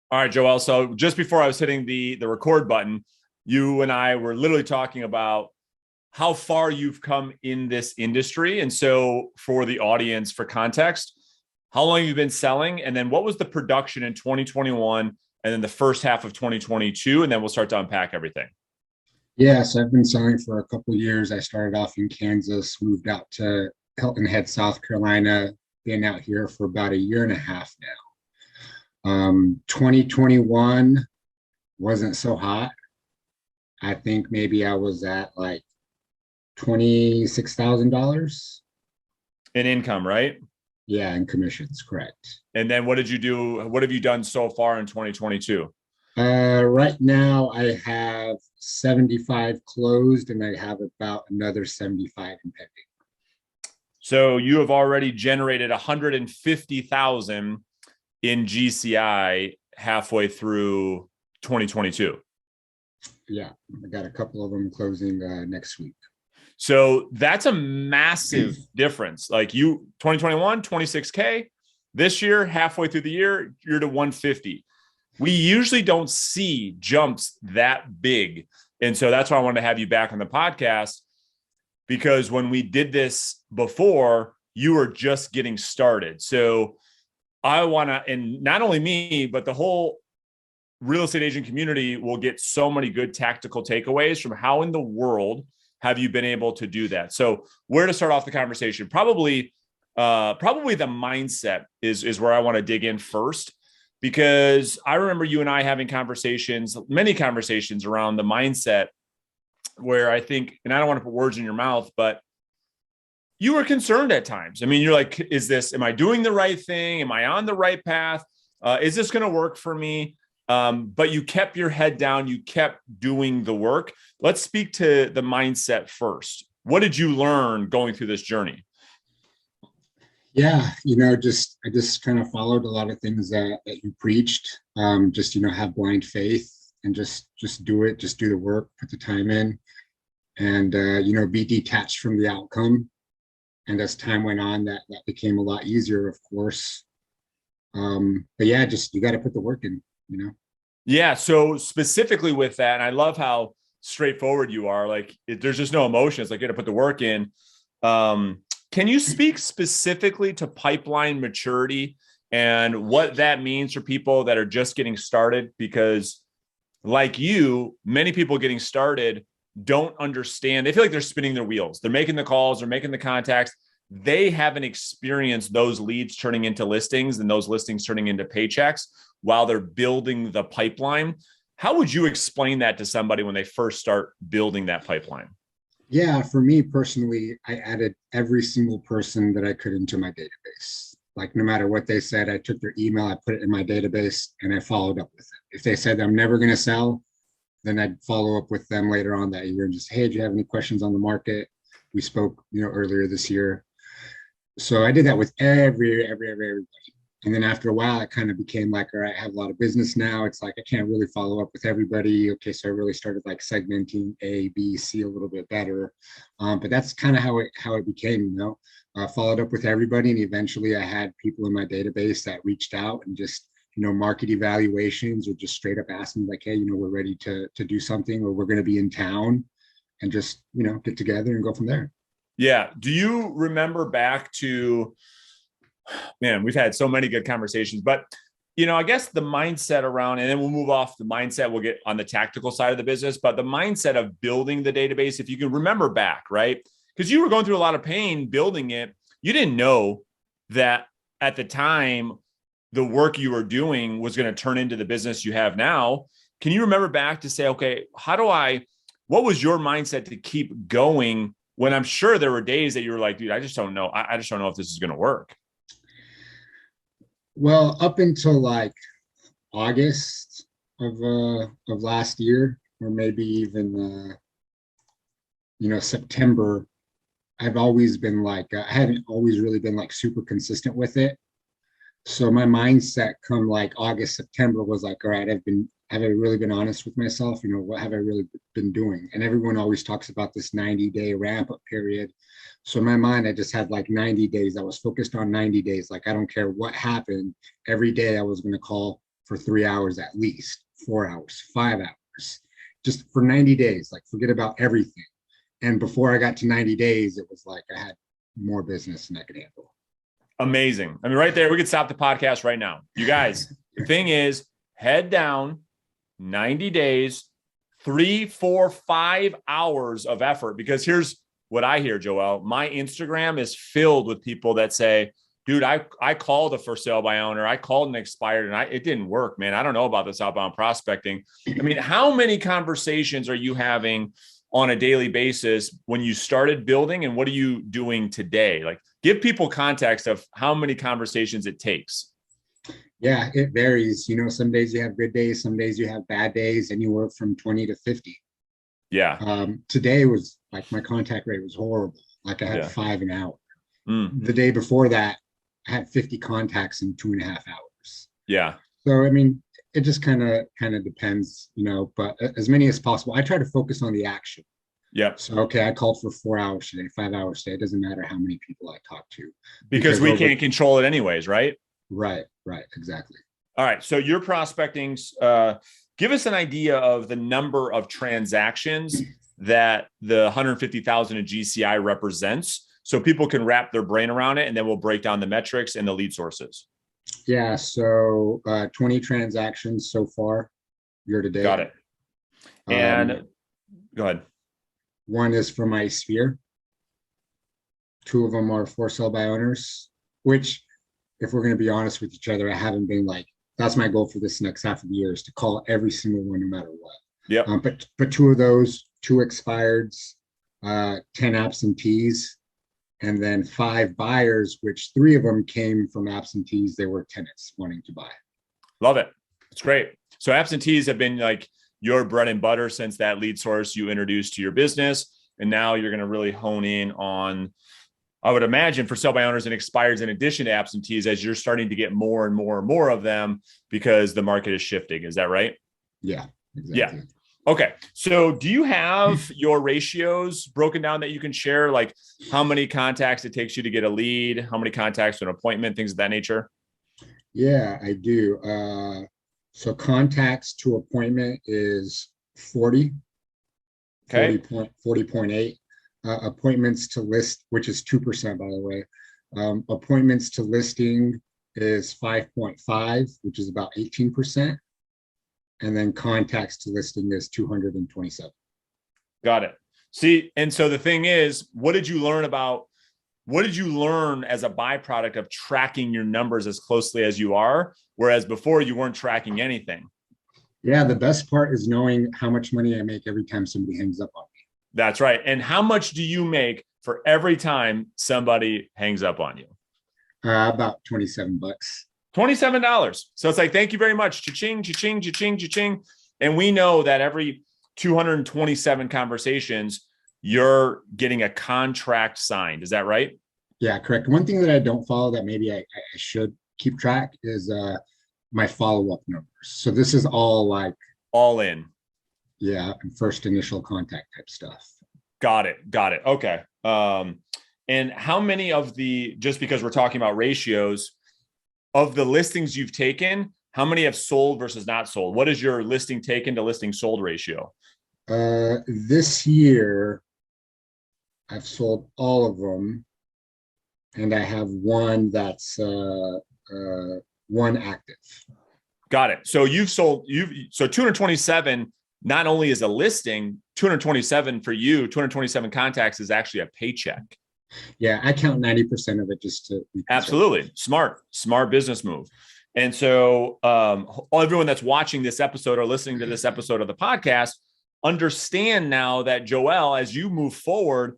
All right, Joel. So just before I was hitting the record button, you and I were literally talking about how far you've come in this industry. And so for the audience, for context, how long you've been selling, and then what was the production in 2021, and then the first half of 2022, and then we'll start to unpack everything. Yeah, so I've been selling for a couple of years. I started off in Kansas, moved out to Hilton Head, South Carolina, been out here for about a year and a half now. 2021 wasn't so hot. I think maybe I was at like $26,000. In income, right? Yeah, in commissions, correct. And then what did you do? What have you done so far in 2022? Right now I have 75 closed and I have about another 75 in pending. So you have already generated 150,000 in GCI halfway through 2022. Yeah, I got a couple of them closing next week. So that's a massive difference. Like you 2021, 26K. This year, halfway through the year, you're to 150. We usually don't see jumps that big. And so that's why I wanted to have you back on the podcast, because when we did this before, you were just getting started. So I want to, and not only me, but the whole real estate agent community will get so many good tactical takeaways from how in the world have you been able to do that. So where to start off the conversation? Probably the mindset is where I want to dig in first, because I remember you and I having conversations, many conversations around the mindset, where I think, and I don't want to put words in your mouth, but you were concerned at times. I mean, you're like, am I doing the right thing? Am I on the right path? Is this going to work for me? But you kept your head down. You kept doing the work. Let's speak to the mindset first. What did you learn going through this journey? Yeah, I just kind of followed a lot of things that you preached. Just have blind faith and just do it, just do the work, put the time in, and be detached from the outcome. And as time went on, that became a lot easier, of course. But yeah, just you got to put the work in. Yeah. So specifically with that, and I love how straightforward you are. Like there's just no emotion. It's like you got to put the work in. Can you speak specifically to pipeline maturity and what that means for people that are just getting started? Because like you, many people getting started don't understand. They feel like they're spinning their wheels. They're making the calls, they're making the contacts. They haven't experienced those leads turning into listings and those listings turning into paychecks while they're building the pipeline. How would you explain that to somebody when they first start building that pipeline? Yeah, for me personally, I added every single person that I could into my database. Like no matter what they said, I took their email, I put it in my database, and I followed up with it. If they said I'm never going to sell, then I'd follow up with them later on that year and just, hey, do you have any questions on the market? We spoke, earlier this year. So I did that with everybody. And then after a while, it kind of became like, all right, I have a lot of business now. It's like I can't really follow up with everybody. Okay, so I really started like segmenting A, B, C a little bit better. But that's kind of how it became. Followed up with everybody, and eventually I had people in my database that reached out and just market evaluations or just straight up asked me like, hey, we're ready to do something, or we're going to be in town, and just get together and go from there. Yeah. Do you remember back to, man, we've had so many good conversations, but I guess the mindset around, and then we'll move off the mindset, we'll get on the tactical side of the business, but the mindset of building the database, if you can remember back, right? Because you were going through a lot of pain building it. You didn't know that at the time, the work you were doing was going to turn into the business you have now. Can you remember back to say, okay, what was your mindset to keep going when I'm sure there were days that you were like, dude, I just don't know. I just don't know if this is going to work. Well, up until like August of last year, or maybe even September, I've always been like I haven't always really been like super consistent with it. So my mindset come like August, September was like, all right, have I really been honest with myself? What have I really been doing? And everyone always talks about this 90-day ramp up period. So in my mind, I just had like 90 days. I was focused on 90 days. Like, I don't care what happened. Every day I was going to call for 3 hours at least, 4 hours, 5 hours, just for 90 days, like forget about everything. And before I got to 90 days, it was like I had more business than I could handle. Amazing. I mean, right there, we could stop the podcast right now. You guys, the thing is, head down, 90 days, 3, 4, 5 hours of effort. Because here's what I hear, Joel. My Instagram is filled with people that say, dude, I called a for sale by owner. I called an expired and it didn't work, man. I don't know about this outbound prospecting. I mean, how many conversations are you having on a daily basis when you started building, and what are you doing today? Like, give people context of how many conversations it takes. Yeah, it varies. Some days you have good days, some days you have bad days, anywhere from 20 to 50. Yeah. Today was like my contact rate was horrible. Like I had 5 an hour. The day before that, I had 50 contacts in 2.5 hours. Yeah. So, I mean, it just kind of depends, but as many as possible. I try to focus on the action. Yep. So, okay, I called for 4 hours today, 5 hours today. It doesn't matter how many people I talk to. Because we can't control it anyways, right? Right, exactly. All right. So your prospecting, give us an idea of the number of transactions that the 150,000 in GCI represents, so people can wrap their brain around it, and then we'll break down the metrics and the lead sources. Yeah. So 20 transactions so far year to date. Got it. And go ahead. One is for my sphere. 2 of them are for sale by owners, which, if we're going to be honest with each other, I haven't been like, that's my goal for this next half of the year, is to call every single one no matter what. Yeah. But 2 of those, 2 expireds, 10 absentees, and then 5 buyers, which 3 of them came from absentees. They were tenants wanting to buy. Love it. It's great. So absentees have been like your bread and butter since that lead source you introduced to your business. And now you're going to really hone in on, I would imagine, for sell by owners and expireds in addition to absentees, as you're starting to get more and more and more of them because the market is shifting. Is that right? Yeah, exactly. Yeah. Okay. So do you have your ratios broken down that you can share? Like how many contacts it takes you to get a lead, how many contacts to an appointment, things of that nature? Yeah, I do. So contacts to appointment is 40, Okay. 40.8. Appointments to list, which is 2%, by the way. Appointments to listing is 5.5, which is about 18%. And then contacts to listing is 227. Got it. See, and so the thing is, what did you learn as a byproduct of tracking your numbers as closely as you are, whereas before you weren't tracking anything? Yeah, the best part is knowing how much money I make every time somebody hangs up on me. That's right. And how much do you make for every time somebody hangs up on you? About $27. $27. So it's like, thank you very much. Cha-ching, cha-ching, cha-ching, cha-ching. And we know that every 227 conversations, you're getting a contract signed. Is that right? Yeah, correct. One thing that I don't follow that maybe I should keep track is my follow-up numbers. So this is all like all in. Yeah, first initial contact type stuff. Got it. Okay. And how many of just because we're talking about ratios, of the listings you've taken, how many have sold versus not sold? What is your listing taken to listing sold ratio? This year, I've sold all of them, and I have one that's one active. Got it. So so 227 not only is a listing, 227 for you, 227 contacts is actually a paycheck. Yeah, I count 90% of it just to. Absolutely. Smart business move. And so everyone that's watching this episode or listening to this episode of the podcast, understand now that, Joel, as you move forward,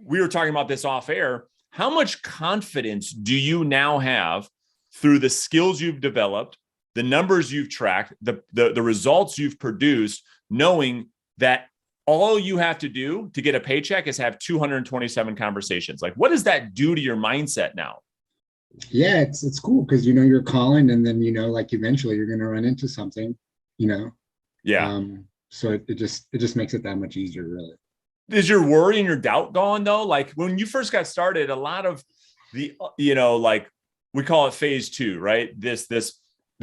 we were talking about this off air, how much confidence do you now have through the skills you've developed, the numbers you've tracked, the results you've produced, knowing that all you have to do to get a paycheck is have 227 conversations? Like, what does that do to your mindset now? Yeah, it's cool because you're calling, and then like eventually you're going to run into something, Yeah. So it just makes it that much easier, really. Is your worry and your doubt gone though? Like when you first got started, a lot of the like we call it phase 2, right? This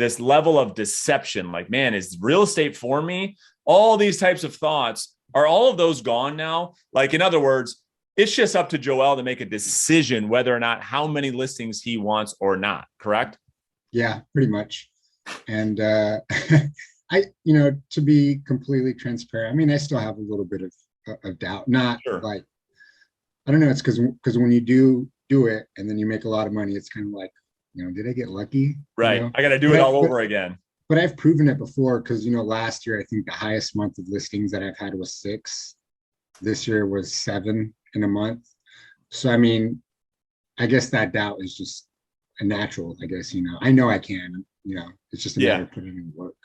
this level of deception. Like, man, is real estate for me? All these types of thoughts, are all of those gone now? Like, in other words, it's just up to Joel to make a decision whether or not how many listings he wants or not. Correct? Yeah, pretty much. And to be completely transparent, I mean, I still have a little bit of doubt. Not Sure. like, I don't know. It's because when you do it and then you make a lot of money, it's kind of like, did I get lucky? Right. I got to do But it all over again. but I've proven it before because last year I think the highest month of listings that I've had was 6. This year was 7 in a month. So I mean, I guess that doubt is just a natural. I guess I know I can. It's just a matter of putting in work.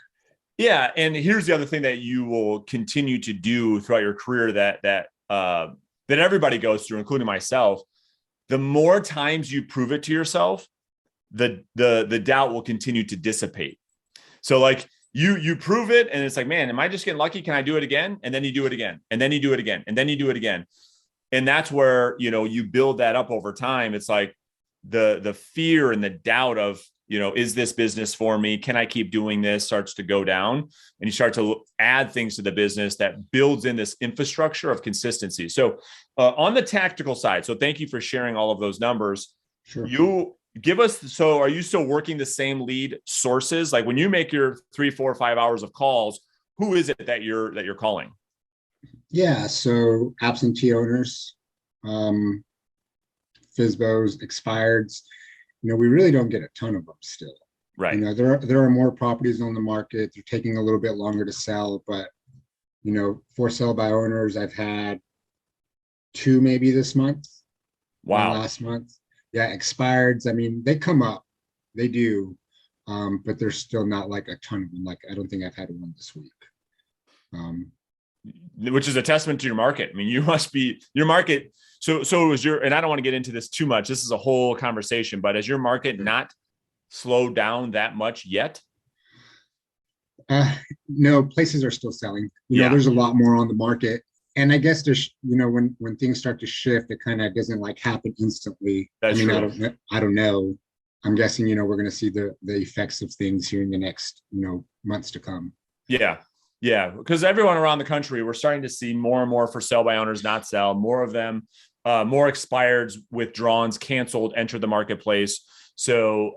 Yeah, and here's the other thing that you will continue to do throughout your career that everybody goes through, including myself. The more times you prove it to yourself, the doubt will continue to dissipate. So like you prove it, and it's like, man, am I just getting lucky? Can I do it again? And then you do it again, and then you do it again, and then you do it again. And that's where you build that up over time. It's like the fear and the doubt of, is this business for me? Can I keep doing this? Starts to go down, and you start to add things to the business that builds in this infrastructure of consistency. So on the tactical side, so thank you for sharing all of those numbers. Sure. You give us, so are you still working the same lead sources? Like when you make your 3, 4, 5 hours of calls, who is it that you're calling? Yeah. So absentee owners, FSBOs, expireds. We really don't get a ton of them still. Right. There are more properties on the market. They're taking a little bit longer to sell, but for sale by owners, I've had 2 maybe this month. Wow. Last month. Yeah, expireds. I mean, they come up, they do, but there's still not like a ton of them. Like I don't think I've had one this week. Which is a testament to your market. I mean, you must be your market. So is and I don't want to get into this too much. This is a whole conversation, but has your market not slowed down that much yet? No, places are still selling. There's a lot more on the market. And I guess there's, when things start to shift, it kind of doesn't like happen instantly. That's true. I don't know. I'm guessing, we're going to see the effects of things here in the next, months to come. Yeah. Yeah. Because everyone around the country, we're starting to see more and more for sale by owners not sell, more of them, more expireds, withdrawals, canceled, enter the marketplace. So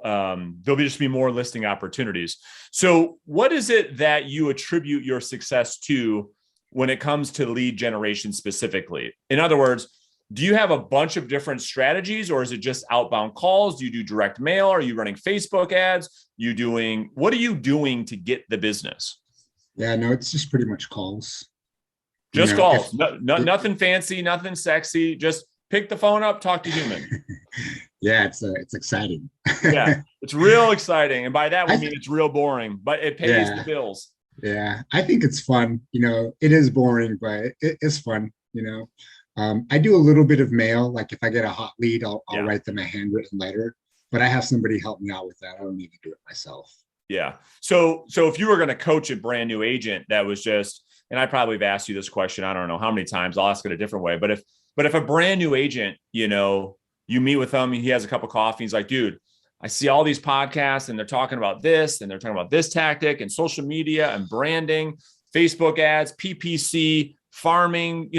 there'll just be more listing opportunities. So what is it that you attribute your success to when it comes to lead generation specifically? In other words, do you have a bunch of different strategies, or is it just outbound calls? Do you do direct mail? Are you running Facebook ads? What are you doing to get the business? Yeah, no, it's just pretty much calls. Just calls. Nothing fancy, nothing sexy. Just pick the phone up, talk to human. Yeah, it's exciting. Yeah, it's real exciting. And by that, we mean it's real boring, but it pays the bills. Yeah, I think it's fun. It is boring, but it is fun. I do a little bit of mail. Like if I get a hot lead, I'll write them a handwritten letter, but I have somebody help me out with that. I don't need to do it myself. Yeah. So if you were going to coach a brand new agent that was just, and I probably have asked you this question, I don't know how many times, I'll ask it a different way, but if a brand new agent, you meet with him, he has a cup of coffee, he's like, dude, I see all these podcasts and they're talking about this and they're talking about this tactic and social media and branding, Facebook ads, PPC, farming,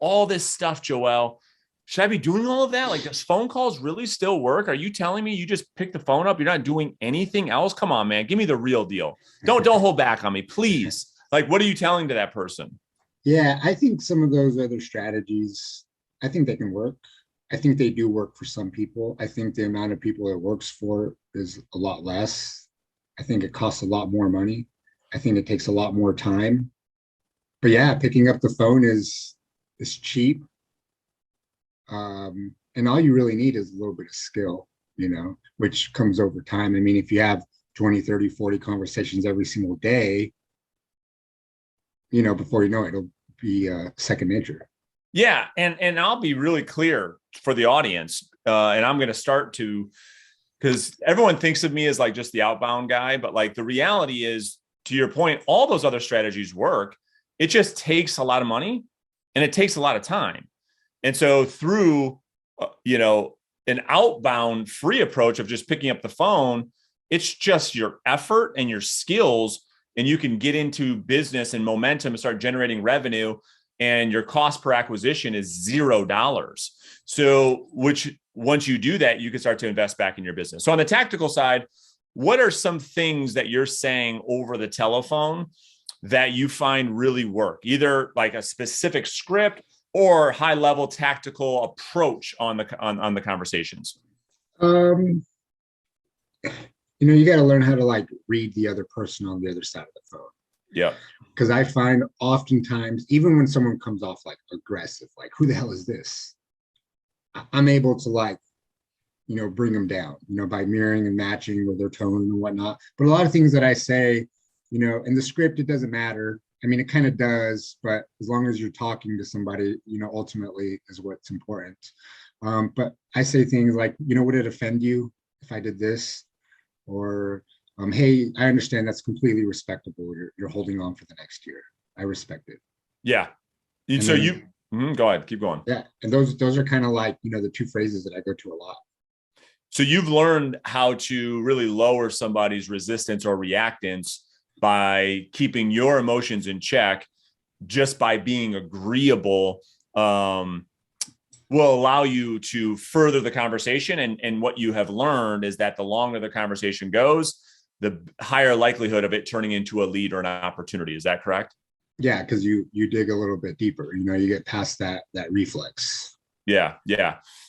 all this stuff, Joel. Should I be doing all of that? Like, does phone calls really still work? Are you telling me you just pick the phone up? You're not doing anything else? Come on, man. Give me the real deal. Don't hold back on me, please. Like, what are you telling to that person? Yeah, I think some of those other strategies, I think they can work. I think they do work for some people. I think the amount of people it works for is a lot less. I think it costs a lot more money. I think it takes a lot more time. But yeah, picking up the phone is cheap. And all you really need is a little bit of skill, which comes over time. I mean, if you have 20, 30, 40 conversations every single day, before you know it, it'll be second nature. Yeah. And I'll be really clear for the audience. And I'm going to start to, because everyone thinks of me as like just the outbound guy, but like the reality is, to your point, all those other strategies work. It just takes a lot of money and it takes a lot of time. And so through, an outbound free approach of just picking up the phone, It's just your effort and your skills, and you can get into business and momentum and start generating revenue, and your cost per acquisition is $0. So which once you do that, you can start to invest back in your business. So on the tactical side, what are some things that you're saying over the telephone that you find really work? Either like a specific script or high level tactical approach on the conversations. You got to learn how to like read the other person on the other side of the phone. Yeah. Because I find oftentimes, even when someone comes off like aggressive, like, who the hell is this? I'm able to like, bring them down, by mirroring and matching with their tone and whatnot. But a lot of things that I say, in the script, it doesn't matter. I mean, it kind of does, but as long as you're talking to somebody, ultimately is what's important. But I say things like, would it offend you if I did this? Or, hey, I understand that's completely respectable. You're holding on for the next year. I respect it. Yeah. Go ahead, keep going. Yeah. And those are kind of like, the two phrases that I go to a lot. So you've learned how to really lower somebody's resistance or reactance by keeping your emotions in check, just by being agreeable, will allow you to further the conversation. And what you have learned is that the longer the conversation goes, the higher likelihood of it turning into a lead or an opportunity. Is that correct? Yeah, because you dig a little bit deeper. You get past that reflex. Yeah.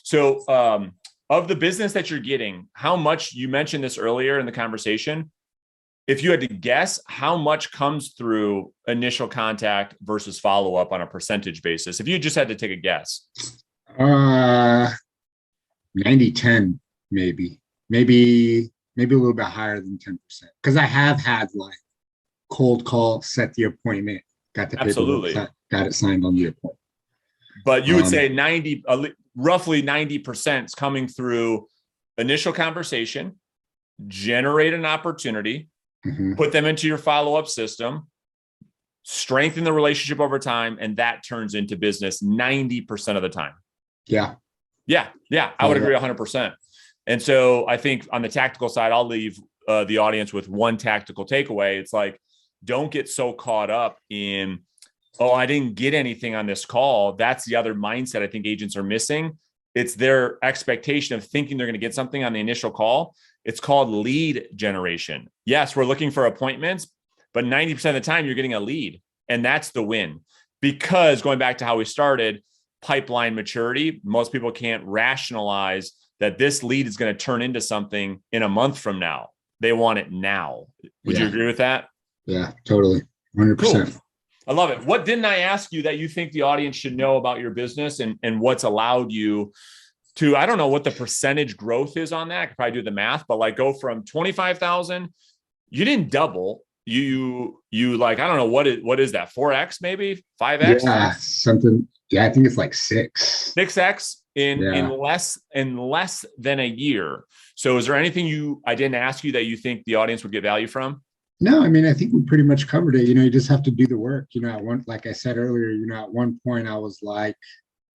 So of the business that you're getting, how much, you mentioned this earlier in the conversation, if you had to guess, how much comes through initial contact versus follow-up on a percentage basis? If you just had to take a guess. 90-10, maybe a little bit higher than 10%. Because I have had like cold call, set the appointment, got the paperwork, got it signed on the appointment. But you would say roughly 90% is coming through initial conversation, generate an opportunity, put them into your follow-up system, strengthen the relationship over time, and that turns into business 90% of the time. Yeah. I would agree 100%. And so I think on the tactical side, I'll leave the audience with one tactical takeaway. It's like, don't get so caught up in, oh, I didn't get anything on this call. That's the other mindset I think agents are missing. It's their expectation of thinking they're going to get something on the initial call. It's called lead generation. Yes, we're looking for appointments, but 90% of the time you're getting a lead, and that's the win. Because going back to how we started, pipeline maturity, most people can't rationalize that this lead is going to turn into something in a month from now. They want it now. Would you agree with that? Yeah, totally. 100%. Cool. I love it. What didn't I ask you that you think the audience should know about your business, and what's allowed you to, I don't know what the percentage growth is on that. I could probably do the math, but like go from 25,000, you didn't double. You like, I don't know, what is that? 4X, maybe 5X? Yeah, something. Yeah, I think it's like 6X in less than a year. So is there anything I didn't ask you that you think the audience would get value from? No, I mean, I think we pretty much covered it. You just have to do the work. Like I said earlier, at one point I was like,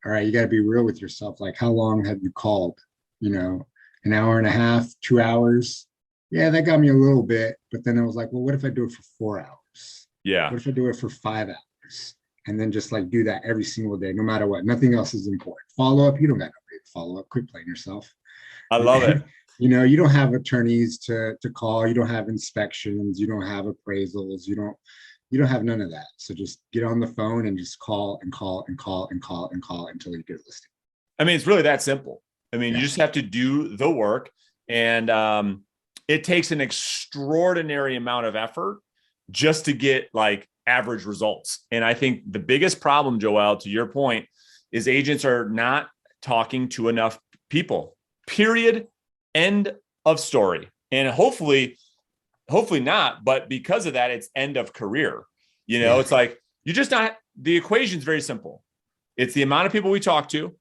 all right, you got to be real with yourself. Like, how long have you called? An hour and a half, 2 hours? Yeah, that got me a little bit. But then I was like, well, what if I do it for 4 hours? Yeah. What if I do it for 5 hours? And then just like do that every single day, no matter what. Nothing else is important. Follow up, you don't got nobody to follow up. Quit playing yourself. I love it. You don't have attorneys to call. You don't have inspections. You don't have appraisals. You don't have none of that. So just get on the phone and just call and call and call and call and call until you get a listing. I mean, it's really that simple. I mean, you just have to do the work, and it takes an extraordinary amount of effort just to get like average results. And I think the biggest problem, Joel, to your point, is agents are not talking to enough people, period. End of story. And hopefully not, but because of that, it's end of career. It's like, the equation is very simple. It's the amount of people we talk to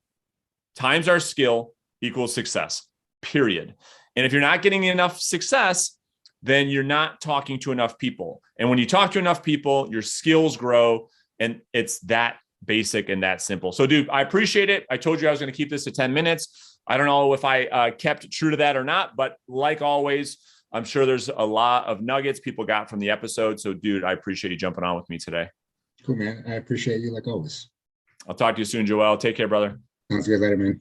times our skill equals success, period. And if you're not getting enough success, then you're not talking to enough people. And when you talk to enough people, your skills grow, and it's that basic and that simple. So dude, I appreciate it. I told you I was going to keep this to 10 minutes. I don't know if I kept true to that or not, but like always, I'm sure there's a lot of nuggets people got from the episode. So, dude, I appreciate you jumping on with me today. Cool, man. I appreciate you like always. I'll talk to you soon, Joel. Take care, brother. Sounds good. Later, man.